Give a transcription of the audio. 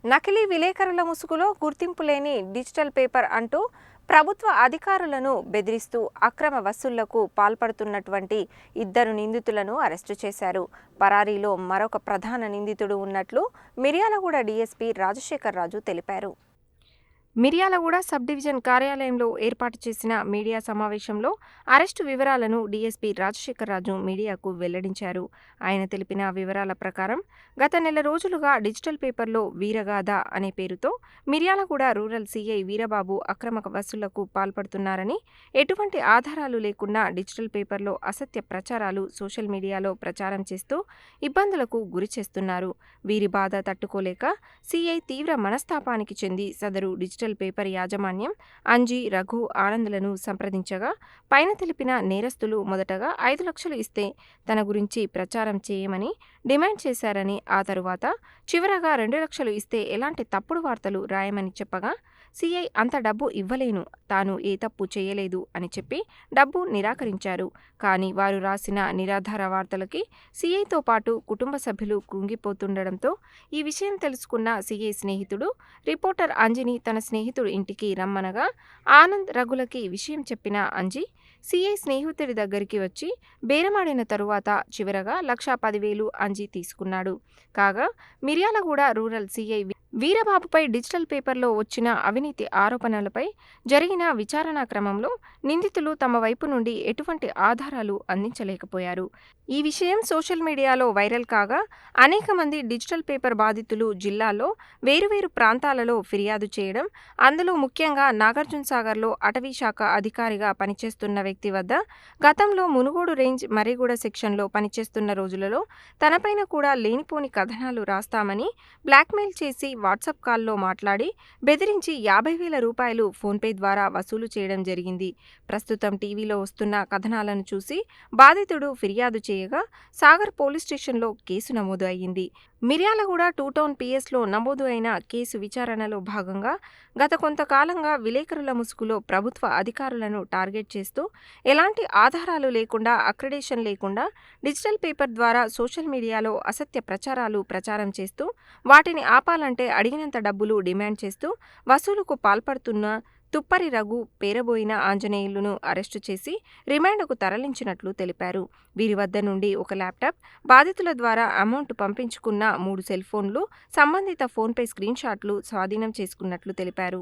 నకిలీ విలేకరుల ముసుగులో గుర్తింపు లేని డిజిటల్ పేపర్ అంటూ ప్రభుత్వ అధికారులను బెదిరిస్తూ అక్రమ వసూళ్లకు పాల్పడుతున్నటువంటి ఇద్దరు నిందితులను అరెస్టు చేశారు. పరారీలో మరొక ప్రధాన నిందితుడు ఉన్నట్లు మిర్యాలగూడ డీఎస్పీ రాజశేఖర్ రాజు తెలిపారు. మిర్యాలగూడ సబ్ డివిజన్ కార్యాలయంలో ఏర్పాటు చేసిన మీడియా సమావేశంలో అరెస్టు వివరాలను డీఎస్పీ రాజశేఖర్ రాజు మీడియాకు వెల్లడించారు. ఆయన తెలిపిన వివరాల ప్రకారం గత నెల రోజులుగా డిజిటల్ పేపర్లో వీరగాథ అనే పేరుతో మిర్యాలగూడ రూరల్ సీఐ వీరబాబు అక్రమ వసూళ్లకు పాల్పడుతున్నారని, ఎటువంటి ఆధారాలు లేకుండా డిజిటల్ పేపర్లో అసత్య ప్రచారాలు సోషల్ మీడియాలో ప్రచారం చేస్తూ ఇబ్బందులకు గురి చేస్తున్నారు. వీరి బాధ తట్టుకోలేక సీఐ తీవ్ర మనస్తాపానికి చెంది సదరు డిజిటల్ పేపర్ యాజమాన్యం అంజీ, రఘు, ఆనంద్లను సంప్రదించగా పైన తెలిపిన నేరస్తులు మొదటగా 5 లక్షలు ఇస్తే తన గురించి ప్రచారం చేయమని డిమాండ్ చేశారని, ఆ తరువాత చివరగా 2 లక్షలు ఇస్తే ఎలాంటి తప్పుడు వార్తలు రాయమని చెప్పగా సీఐ అంత డబ్బు ఇవ్వలేను, తాను ఏ తప్పు చేయలేదు అని చెప్పి డబ్బు నిరాకరించారు. కానీ వారు రాసిన నిరాధార వార్తలకి సీఐతో పాటు కుటుంబ సభ్యులు కృంగిపోతుండడంతో ఈ విషయం తెలుసుకున్న సీఐ స్నేహితుడు రిపోర్టర్ అంజిని తన స్నేహితుడు ఇంటికి రమ్మనగా ఆనంద్, రఘులకి విషయం చెప్పిన అంజి సీఐ స్నేహితుడి దగ్గరికి వచ్చి బేరమాడిన తరువాత చివరగా 1,10,000 అంజి తీసుకున్నాడు. కాగా మిర్యాలగూడ రూరల్ సీఐ వీరబాబుపై డిజిటల్ పేపర్లో వచ్చిన అవినీతి ఆరోపణలపై జరిగిన విచారణ క్రమంలో నిందితులు తమ వైపు నుండి ఎటువంటి ఆధారాలు అందించలేకపోయారు. ఈ విషయం సోషల్ మీడియాలో వైరల్ కాగా అనేక మంది డిజిటల్ పేపర్ బాధితులు జిల్లాలో వేరువేరు ప్రాంతాలలో ఫిర్యాదు చేయడం, అందులో ముఖ్యంగా నాగార్జునసాగర్లో అటవీ శాఖ అధికారిగా పనిచేస్తున్న వ్యక్తి వద్ద గతంలో మునుగోడు రేంజ్ మర్రిగూడ సెక్షన్లో పనిచేస్తున్న రోజులలో తనపైన కూడా లేనిపోని కథనాలు రాస్తామని బ్లాక్మెయిల్ చేసి వాట్సాప్ కాల్లో మాట్లాడి బెదిరించి 50,000 రూపాయలు ఫోన్పే ద్వారా వసూలు చేయడం జరిగింది. ప్రస్తుతం టీవీలో వస్తున్న కథనాలను చూసి బాధితుడు ఫిర్యాదు చేయగా సాగర్ పోలీస్ స్టేషన్లో కేసు నమోదు అయ్యింది. మిర్యాలగూడ 2 టౌన్ పిఎస్లో నమోదు అయిన కేసు విచారణలో భాగంగా గత కొంతకాలంగా విలేకరుల ముసుగులో ప్రభుత్వ అధికారులను టార్గెట్ చేస్తూ ఎలాంటి ఆధారాలు లేకుండా, అక్రిడేషన్ లేకుండా డిజిటల్ పేపర్ ద్వారా సోషల్ మీడియాలో అసత్య ప్రచారాలు ప్రచారం చేస్తూ వాటిని ఆపాలంటే అడిగినంత డబ్బులు డిమాండ్ చేస్తూ వసూలుకు పాల్పడుతున్న తుప్పరి రఘు, పేరబోయిన ఆంజనేయులను అరెస్టు చేసి రిమాండ్కు తరలించినట్లు తెలిపారు. వీరి వద్ద నుండి ఒక ల్యాప్టాప్, బాధితుల ద్వారా అమౌంట్ పంపించుకున్న 3 సెల్ ఫోన్లు, సంబంధిత ఫోన్పే స్క్రీన్ షాట్లు స్వాధీనం చేసుకున్నట్లు తెలిపారు.